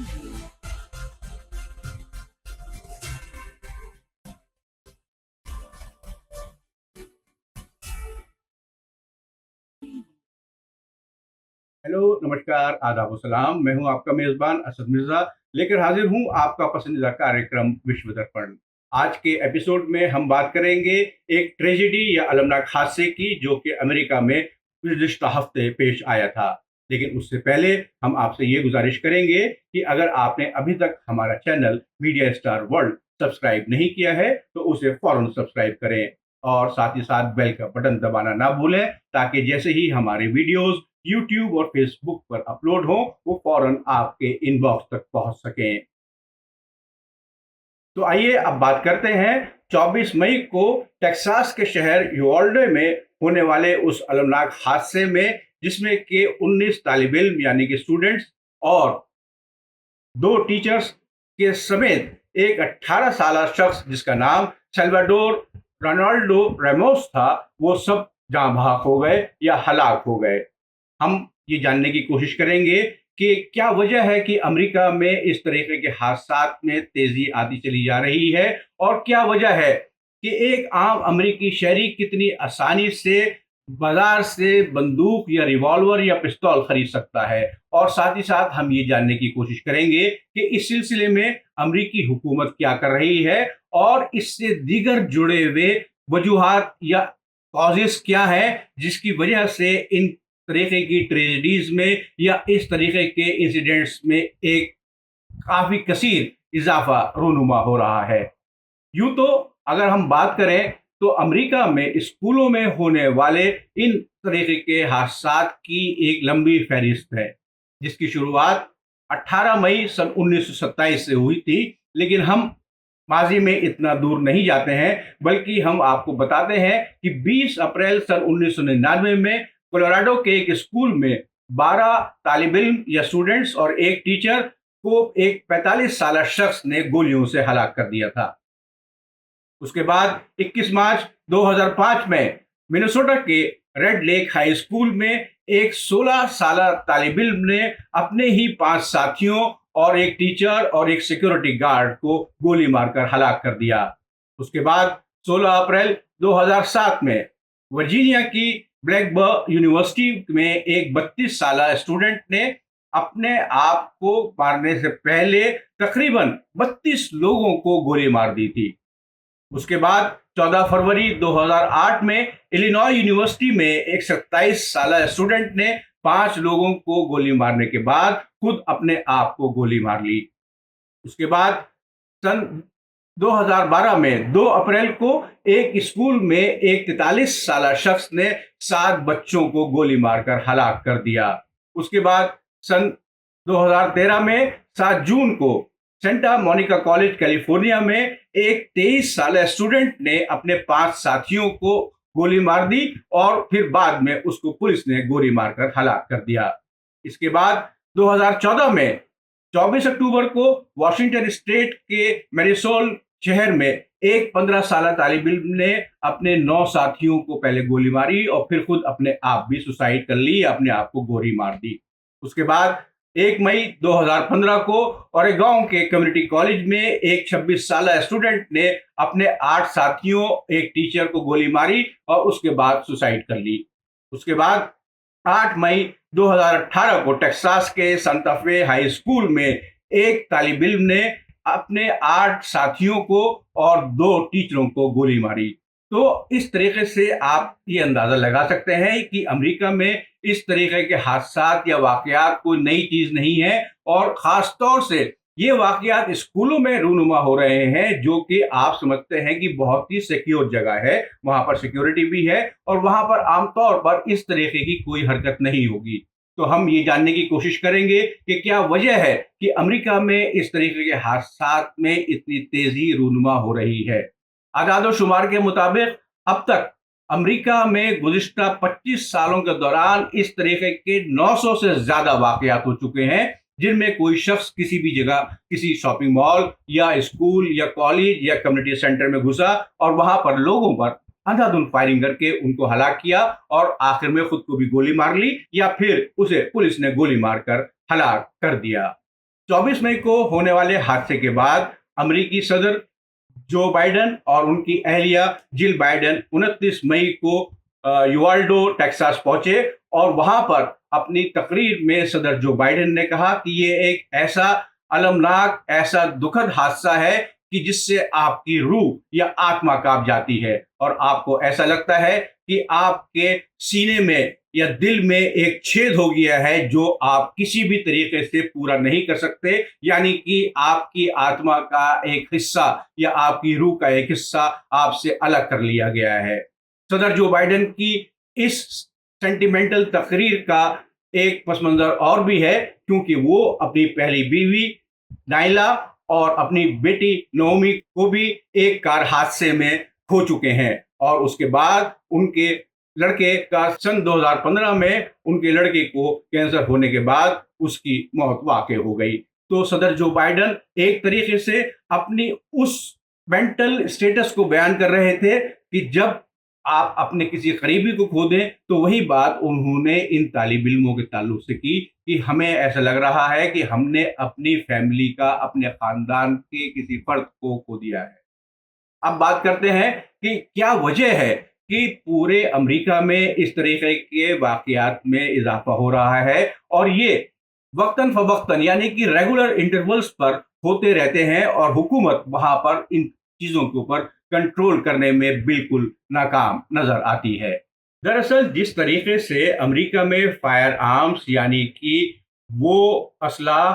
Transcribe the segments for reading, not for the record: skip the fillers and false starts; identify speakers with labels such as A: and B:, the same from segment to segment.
A: Hello, नमस्कार, आदाब सलाम। मैं हूं आपका मेज़बान असद मिर्ज़ा, लेकर हाज़िर हूं आपका पसंदीदा कार्यक्रम विश्व दर्पण। आज के एपिसोड में हम बात करेंगे एक ट्रेजेडी या अलमनाक हादसे की, जो कि अमेरिका में गुज़िश्ता हफ़्ते पेश आया था। लेकिन उससे पहले हम आपसे ये गुज़ारिश करेंगे कि अगर आपने अभी तक हमारा channel media star world subscribe नहीं किया है, तो उसे फ़ौरन सब्सक्राइब करें और साथ ही साथ बेल का बटन दबाना ना भूलें, ताकि जैसे ही हमारे वीडियोज़ यूट्यूब और फेसबुक पर अपलोड हो, वो फौरन आपके इनबॉक्स तक पहुंच सकें। तो आइए अब बात करते हैं 24 मई को टेक्सास के शहर यूवाल्डे में होने वाले उस अलमनाक हादसे में, जिसमें के 19 तालिब इल्म यानी कि स्टूडेंट्स और 2 टीचर्स के समेत एक 18 साल शख्स जिसका नाम सल्वाडोर रोनाल्डो रेमोस था, वो सब जहां बहक हो गए या हलाक हो गए। हम ये जानने की कोशिश करेंगे कि क्या वजह है कि अमेरिका में इस तरीके के हादसात में तेजी आती चली जा रही है, और क्या वजह है कि एक आम अमेरिकी शहरी कितनी आसानी से बाजार से बंदूक या रिवॉल्वर या पिस्तौल खरीद सकता है। और साथ ही साथ हम ये जानने की कोशिश करेंगे कि इस सिलसिले में अमेरिकी हुकूमत क्या कर रही है, और इससे दीगर जुड़े हुए वजूहात या कॉजेस क्या है, जिसकी वजह से इन तरीके की ट्रेजेडीज में या इस तरीके के इंसिडेंट्स में एक काफी कसीर इजाफा रूनुमा हो रहा है। यूं तो अगर हम बात करें तो अमेरिका में स्कूलों में होने वाले इन तरीके के हादसात की एक लंबी फहरिस्त है, जिसकी शुरुआत 18 मई सन 1927 से हुई थी। लेकिन हम माजी में इतना दूर नहीं जाते हैं, बल्कि हम आपको बताते हैं कि 20 अप्रैल सन 1999 में कोलोराडो के एक स्कूल में 12 तालिब इल्म या स्टूडेंट्स और एक टीचर को एक 45 साल शख्स ने गोलियों से हलाक कर दिया था। उसके बाद 21 मार्च 2005 में मिनेसोटा के रेड लेक हाई स्कूल में एक 16 साल तालिब इल्म ने अपने ही 5 साथियों और एक टीचर और एक सिक्योरिटी गार्ड को गोली मारकर हलाक कर दिया। उसके बाद 16 अप्रैल 2007 में वर्जीनिया की ब्लैकबर्न यूनिवर्सिटी में एक 32 साल स्टूडेंट ने अपने आप को मारने से पहले तकरीबन 32 लोगों को गोली मार दी थी। उसके बाद 14 फरवरी 2008 में इलिनॉय यूनिवर्सिटी में एक 27 साल स्टूडेंट ने 5 लोगों को गोली मारने के बाद खुद अपने आप को गोली मार ली। उसके बाद सन 2012 में 2 अप्रैल को एक स्कूल में एक 43 साल शख्स ने 7 बच्चों को गोली मारकर हलाक कर दिया। उसके बाद सन 2013 में 7 जून को सेंटा मोनिका कॉलेज कैलिफोर्निया में एक 23 साल स्टूडेंट ने अपने 5 साथियों को गोली मार दी, और फिर बाद में उसको पुलिस ने गोली मारकर हलाक कर दिया। इसके बाद 2014 में 24 अक्टूबर को वॉशिंगटन स्टेट के मैरिसोल शहर में एक 15 साल तालिब इल्म ने अपने 9 साथियों को पहले गोली मारी और फिर खुद अपने आप भी सुसाइड कर ली, अपने आप को गोली मार दी। उसके बाद 1 मई 2015 को ओरेगोन के कम्युनिटी कॉलेज में एक 26 साल स्टूडेंट ने अपने 8 साथियों एक टीचर को गोली मारी और उसके बाद सुसाइड कर ली। उसके बाद 8 मई 2018 को टेक्सास के सांता फे हाई स्कूल में एक तालिब इल्म ने अपने 8 साथियों को और 2 टीचरों को गोली मारी। तो इस तरीके से आप ये अंदाजा लगा सकते हैं कि अमेरिका में इस तरीके के हादसात या वाकयात कोई नई चीज नहीं है, और खास तौर से ये वाकयात स्कूलों में रूनुमा हो रहे हैं, जो कि आप समझते हैं कि बहुत ही सिक्योर जगह है, वहां पर सिक्योरिटी भी है और वहां पर आमतौर पर इस तरीके की कोई हरकत नहीं होगी। तो हम ये जानने की कोशिश करेंगे कि क्या वजह है कि अमेरिका में इस तरीके के हादसात में इतनी तेजी रूनुमा हो रही है। आदाद शुमार के मुताबिक अब तक अमेरिका में गुज़िश्ता 25 सालों के दौरान इस तरीके के 900 से ज्यादा वाकयात हो चुके हैं, जिनमें कोई शख्स किसी भी जगह किसी शॉपिंग मॉल या स्कूल या कॉलेज या कम्युनिटी सेंटर में घुसा और वहां पर लोगों पर अंधाधुंध फायरिंग करके उनको हलाक किया और आखिर में खुद को भी गोली मार ली, या फिर उसे पुलिस ने गोली मारकर हलाक कर दिया। 24 मई को होने वाले हादसे के बाद अमेरिकी सदर जो बाइडन और उनकी अहलिया जिल बाइडन 29 मई को युवाल्डो टेक्सास पहुंचे और वहां पर अपनी तकरीर में सदर जो बाइडन ने कहा कि ये एक ऐसा अलमनाक, ऐसा दुखद हादसा है कि जिससे आपकी रूह या आत्मा कांप जाती है और आपको ऐसा लगता है कि आपके सीने में या दिल में एक छेद हो गया है जो आप किसी भी तरीके से पूरा नहीं कर सकते, यानी कि आपकी आत्मा का एक हिस्सा या आपकी रूह का एक हिस्सा आपसे अलग कर लिया गया है। सदर जो बाइडन की इस सेंटिमेंटल तकरीर का एक पस मंजर और भी है, क्योंकि वो अपनी पहली बीवी नाइला और अपनी बेटी नोमी को भी एक कार हादसे में खो चुके हैं और उसके बाद उनके लड़के का सन 2015 में उनके लड़के को कैंसर होने के बाद उसकी मौत वाक़ई हो गई। तो सदर जो बाइडन एक तरीके से अपनी उस मेंटल स्टेटस को बयान कर रहे थे कि जब आप अपने किसी करीबी को खो दें, तो वही बात उन्होंने इन तालिब इल्मों के ताल्लुक से की कि हमें ऐसा लग रहा है कि हमने अपनी फैमिली का, अपने खानदान के किसी फर्द को खो दिया है। अब बात करते हैं कि क्या वजह है कि पूरे अमेरिका में इस तरीके के वाकयात में इजाफा हो रहा है और ये वक्तन फवक्तन यानी कि रेगुलर इंटरवल्स पर होते रहते हैं और हुकूमत वहां पर इन चीजों के ऊपर कंट्रोल करने में बिल्कुल नाकाम नजर आती है। दरअसल जिस तरीके से अमेरिका में फायर आर्म्स यानी कि वो असलाह,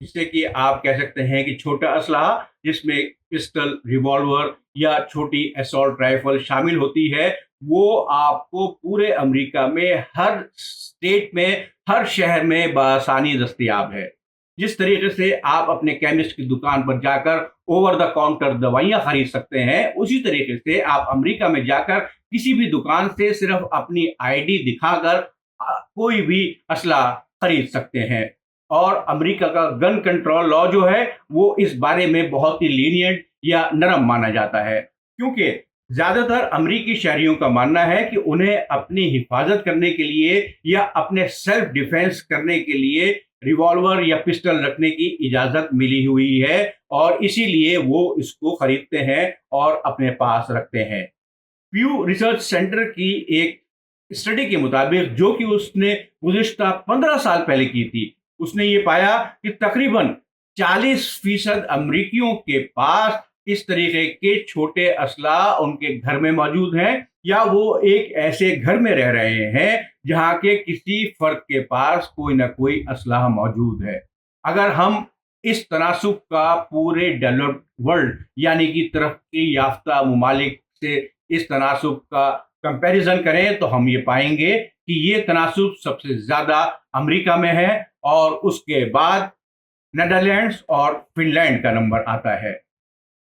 A: जिससे कि आप कह सकते हैं कि छोटा असलाह जिसमें पिस्टल, रिवॉल्वर या छोटी असॉल्ट राइफल शामिल होती है, वो आपको पूरे अमेरिका में हर स्टेट में, हर शहर में बआसानी दस्तयाब है। जिस तरीके से आप अपने केमिस्ट की दुकान पर जाकर ओवर द काउंटर दवाइयां खरीद सकते हैं, उसी तरीके से आप अमेरिका में जाकर किसी भी दुकान से सिर्फ अपनी आईडी दिखाकर कोई भी असला खरीद सकते हैं। और अमेरिका का गन कंट्रोल लॉ जो है वो इस बारे में बहुत ही लीनियंट या नरम माना जाता है, क्योंकि ज्यादातर अमेरिकी शहरियों का मानना है कि उन्हें अपनी हिफाजत करने के लिए या अपने सेल्फ डिफेंस करने के लिए रिवॉल्वर या पिस्टल रखने की इजाजत मिली हुई है और इसीलिए वो इसको खरीदते हैं और अपने पास रखते हैं। प्यू रिसर्च सेंटर की एक स्टडी के मुताबिक, जो कि उसने गुज़िश्ता 15 साल पहले की थी, उसने ये पाया कि तकरीबन 40% अमेरिकियों के पास इस तरीके के छोटे असला उनके घर में मौजूद हैं या वो एक ऐसे घर में रह रहे हैं जहां के किसी फर्द के पास कोई ना कोई असलाह मौजूद है। अगर हम इस तनासुब का पूरे डेवलप्ड वर्ल्ड यानी कि तरक्की याफ्ता ममालिक से इस तनासुब का कंपैरिजन करें तो हम ये पाएंगे कि ये तनासुब सबसे ज्यादा अमेरिका में है और उसके बाद नेदरलैंड्स और फिनलैंड का नंबर आता है।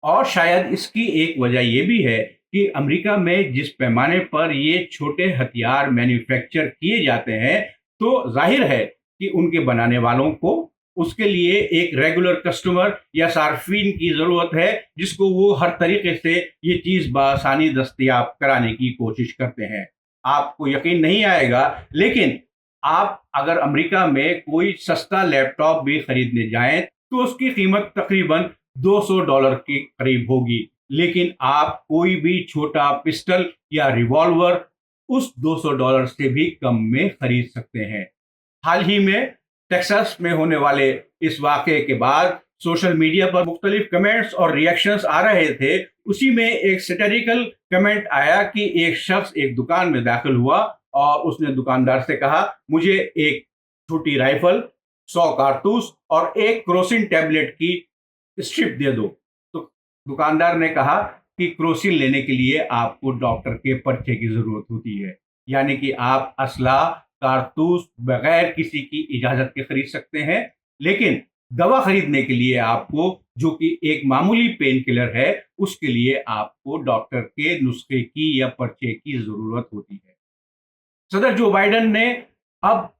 A: और शायद इसकी एक वजह यह भी है कि अमेरिका में जिस पैमाने पर ये छोटे हथियार मैन्युफैक्चर किए जाते हैं, तो जाहिर है कि उनके बनाने वालों को उसके लिए एक रेगुलर कस्टमर या सार्फिन की ज़रूरत है, जिसको वो हर तरीके से ये चीज़ बआसानी दस्तयाब कराने की कोशिश करते हैं। आपको यकीन नहीं आएगा, लेकिन आप अगर अमेरिका में कोई सस्ता लैपटॉप भी खरीदने जाएं तो उसकी कीमत तकरीबन $200 के करीब होगी, लेकिन आप कोई भी छोटा पिस्टल या रिवॉल्वर उस $200 से भी कम में खरीद सकते हैं। हाल ही में टेक्सास में होने वाले इस वाक़े के बाद सोशल मीडिया पर मुख्तलिफ कमेंट्स और रिएक्शंस आ रहे थे। उसी में एक सैटिरिकल कमेंट आया कि एक शख्स एक दुकान में दाखिल हुआ और उसने दुकानदार से कहा, मुझे एक छोटी राइफल, 100 कारतूस और एक क्रोसिन टैबलेट की स्ट्रिप दे दो। तो दुकानदार ने कहा कि क्रोसिन लेने के लिए आपको डॉक्टर के पर्चे की जरूरत होती है, यानी कि आप असला, कारतूस बगैर किसी की इजाजत के खरीद सकते हैं, लेकिन दवा खरीदने के लिए आपको, जो कि एक मामूली पेन किलर है, उसके लिए आपको डॉक्टर के नुस्खे की या पर्चे की जरूरत होती है। सदर जो बाइडन ने अब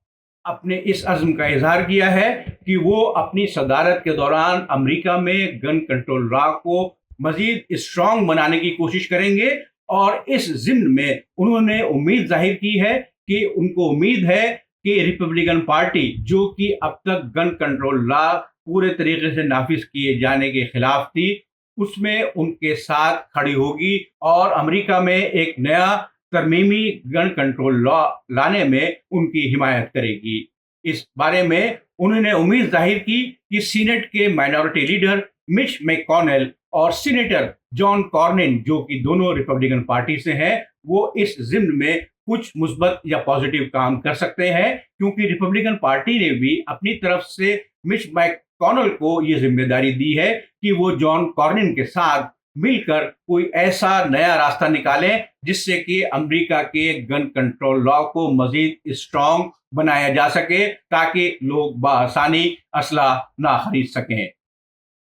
A: अपने इस अज़्म का इजहार किया है कि वो अपनी सदारत के दौरान अमेरिका में गन कंट्रोल लॉ को मजीद स्ट्रॉन्ग बनाने की कोशिश करेंगे और इस ज़िम्न में उन्होंने उम्मीद जाहिर की है कि उनको उम्मीद है कि रिपब्लिकन पार्टी, जो कि अब तक गन कंट्रोल लॉ पूरे तरीके से नाफिज किए जाने के खिलाफ थी, उसमें उनके साथ खड़ी होगी और अमेरिका में एक नया तरमीमी गन कंट्रोल लॉ लाने में उनकी हिमायत करेगी। इस बारे में उन्होंने उम्मीद जाहिर की कि सीनेट के माइनॉरिटी लीडर मिच मैककॉनेल और सीनेटर जॉन कॉर्निन, जो कि दोनों रिपब्लिकन पार्टी से हैं, वो इस जिम्न में कुछ मुस्बत या पॉजिटिव काम कर सकते हैं, क्योंकि रिपब्लिकन पार्टी ने भी अपनी तरफ से मिच मैककॉनेल को ये जिम्मेदारी दी है कि वो जॉन कॉर्निन के साथ मिलकर कोई ऐसा नया रास्ता निकालें जिससे कि अमेरिका के गन कंट्रोल लॉ को मजीद स्ट्रांग बनाया जा सके, ताकि लोग बआसानी असला ना खरीद सकें।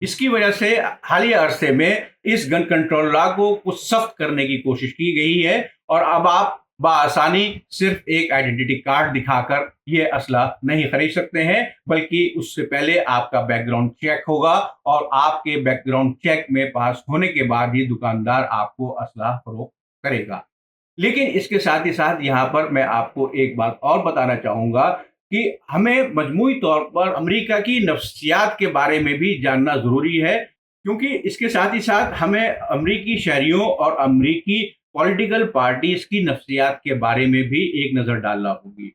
A: इसकी वजह से हालिया अरसे में इस गन कंट्रोल लॉ को कुछ सख्त करने की कोशिश की गई है और अब आप बआसानी सिर्फ एक आइडेंटिटी कार्ड दिखाकर ये असला नहीं खरीद सकते हैं, बल्कि उससे पहले आपका बैकग्राउंड चेक होगा और आपके बैकग्राउंड चेक में पास होने के बाद ही दुकानदार आपको असला फरोख्त करेगा। लेकिन इसके साथ ही साथ यहाँ पर मैं आपको एक बात और बताना चाहूँगा कि हमें मजमूई तौर पर अमेरिका की नफ्सियात के बारे में भी जानना ज़रूरी है, क्योंकि इसके साथ ही साथ हमें अमेरिकी शहरियों और अमेरिकी पॉलिटिकल पार्टीज की नफ्सियात के बारे में भी एक नज़र डालना होगी।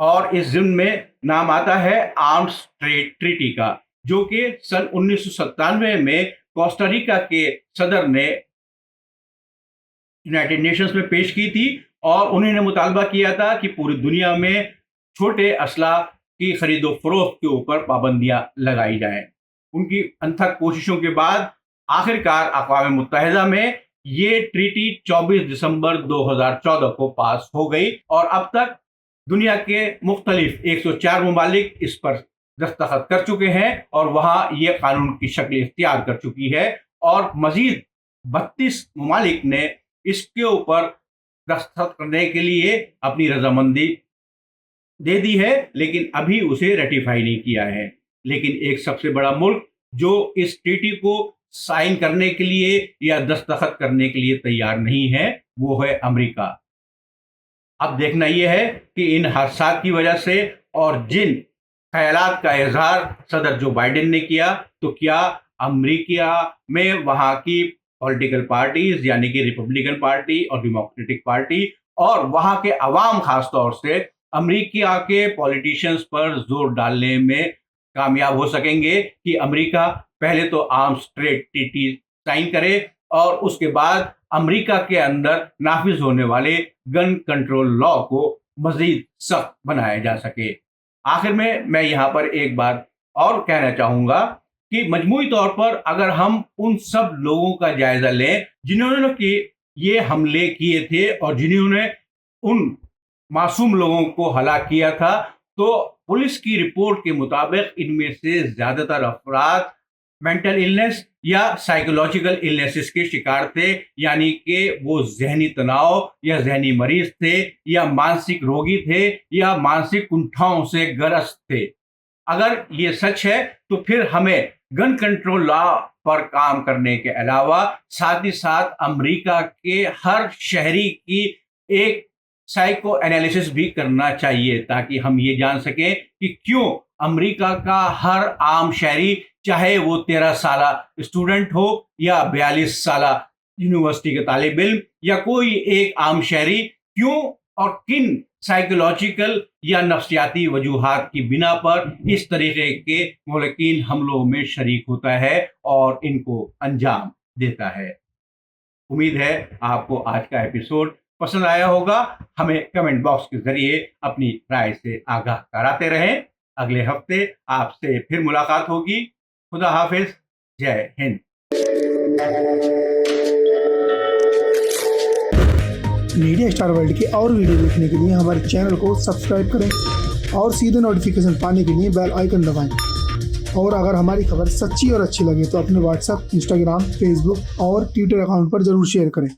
A: और इस ज़िम्न में नाम आता है आर्म्स ट्रेड ट्रीटी का, जो कि सन 1997 में कोस्टारिका के सदर ने यूनाइटेड नेशंस में पेश की थी और उन्होंने मुतालबा किया था कि पूरी दुनिया में छोटे असला की खरीदो फरोख्त के ऊपर पाबंदियां लगाई जाएं। उनकी अनथक कोशिशों के बाद आखिरकार अक़वाम मुत्तहिदा में ये ट्रीटी 24 दिसंबर 2014 को पास हो गई और अब तक दुनिया के मुख्तलिफ 104 ममालिक इस पर दस्तखत कर चुके हैं और वहाँ ये कानून की शक्ल इख्तियार कर चुकी है और मजीद 32 ममालिक ने इसके ऊपर दस्तखत करने के लिए अपनी रजामंदी दे दी है, लेकिन अभी उसे रेटिफाई नहीं किया है। लेकिन एक सबसे बड़ा मुल्क जो इस ट्रीटी को साइन करने के लिए या दस्तखत करने के लिए तैयार नहीं है, वो है अमेरिका। अब देखना यह है कि इन हादसात की वजह से और जिन ख्यालात का इजहार सदर जो बाइडेन ने किया, तो क्या अमेरिका में वहाँ की पॉलिटिकल पार्टीज यानी कि रिपब्लिकन पार्टी और डेमोक्रेटिक पार्टी और वहाँ के अवाम खास तौर से अमेरिका के पॉलिटिशियंस पर जोर डालने में कामयाब हो सकेंगे कि अमेरिका पहले तो आर्म्स ट्रेड ट्रीटी साइन करे और उसके बाद अमेरिका के अंदर नाफिज होने वाले गन कंट्रोल लॉ को मजीद सख्त बनाया जा सके। आखिर में मैं यहाँ पर एक बात और कहना चाहूँगा कि मजमूई तौर पर अगर हम उन सब लोगों का जायजा लें जिन्होंने कि ये हमले किए थे और जिन्होंने उन मासूम लोगों को हलाक किया था, तो पुलिस की रिपोर्ट के मुताबिक इनमें से ज़्यादातर अफराद मेंटल इलनेस या साइकोलॉजिकल इलनेसेस के शिकार थे, यानी कि वो जहनी तनाव या जहनी मरीज थे या मानसिक रोगी थे या मानसिक कुंठाओं से ग्रस्त थे। अगर ये सच है तो फिर हमें गन कंट्रोल लॉ पर काम करने के अलावा साथ ही साथ अमेरिका के हर शहरी की एक साइको एनालिसिस भी करना चाहिए, ताकि हम ये जान सकें कि क्यों अमेरिका का हर आम शहरी, चाहे वो 13 साला स्टूडेंट हो या 42 साला यूनिवर्सिटी के तालिब इल्म या कोई एक आम शहरी, क्यों और किन साइकोलॉजिकल या नफ्सियाती वजूहात की बिना पर इस तरीके के मुल्किन हमलों में शरीक होता है और इनको अंजाम देता है। उम्मीद है आपको आज का एपिसोड पसंद आया होगा। हमें कमेंट बॉक्स के जरिए अपनी राय से आगाह कराते रहें। अगले हफ्ते आपसे फिर मुलाकात होगी। खुदा हाफिज, जय हिंद।
B: मीडिया स्टार वर्ल्ड के और वीडियो देखने के लिए हमारे चैनल को सब्सक्राइब करें और सीधे नोटिफिकेशन पाने के लिए बेल आइकन दबाएं। और अगर हमारी खबर सच्ची और अच्छी लगे तो अपने व्हाट्सएप, इंस्टाग्राम, फेसबुक और ट्विटर अकाउंट पर जरूर शेयर करें।